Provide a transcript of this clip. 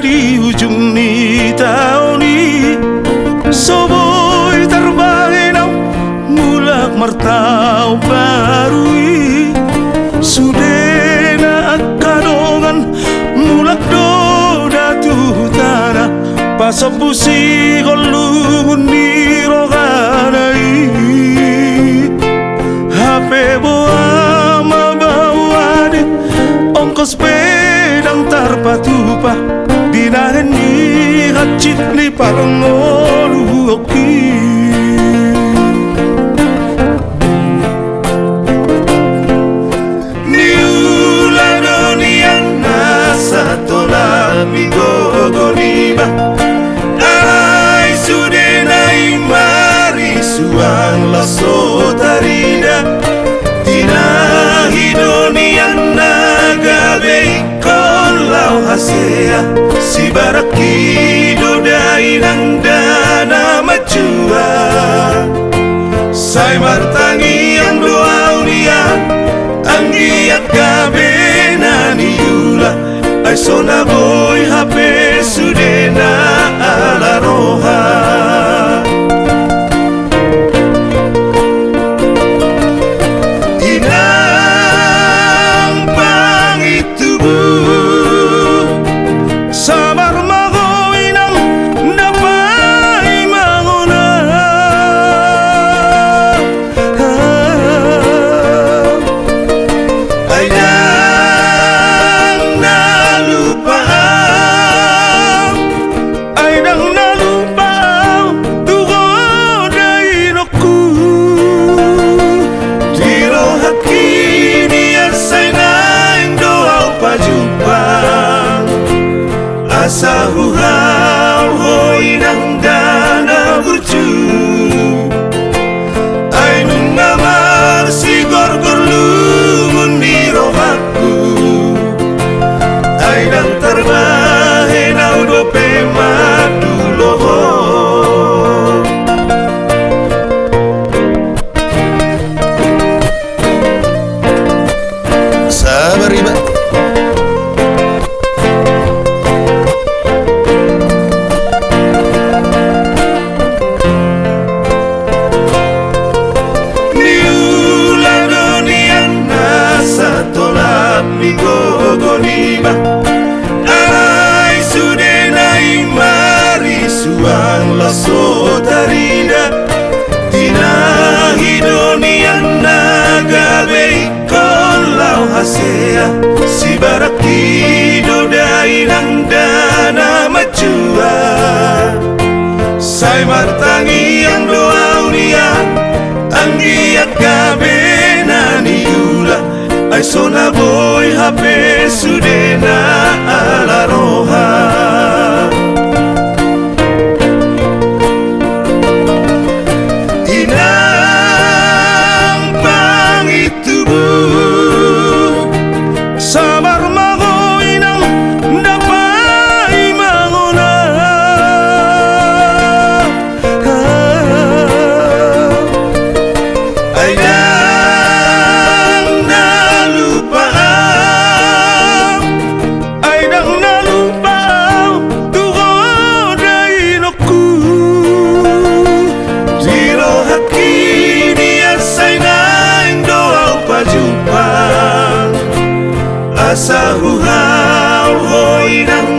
di ujung ni tahun ni soboy terbahenau mulak martau barui sudena akadongan mulak doda tutana pasopusi kolungun ni roganai hape boa mabawade ongkos pedang tarpatupa dinahen ni hacit ni parangolu oki ni ula donian nasa tola migo goniba ai sudenai mari suang la sotarida tinahi donian nagabe kolau hasea si baraki dodai nang dana macua sai martangi yang doa unian anggi akabe nani yula ai sona boy hape sudena ala roha asa huhal hoi nang dana burju ai nungamar si gorgor lumun di rohaku ai nang terbahe nau dope madu loho sabar iba ai sudenai mari suang la sotarida tinahi donian nagabe kolau hasea si baraki dodai nang dana macua sai martangi yang doa unian anggi akabe nani yula ai sona boy hape sudena ala roha inang pangitubu sabar mago inang dapai mangona asa huhal hoi nang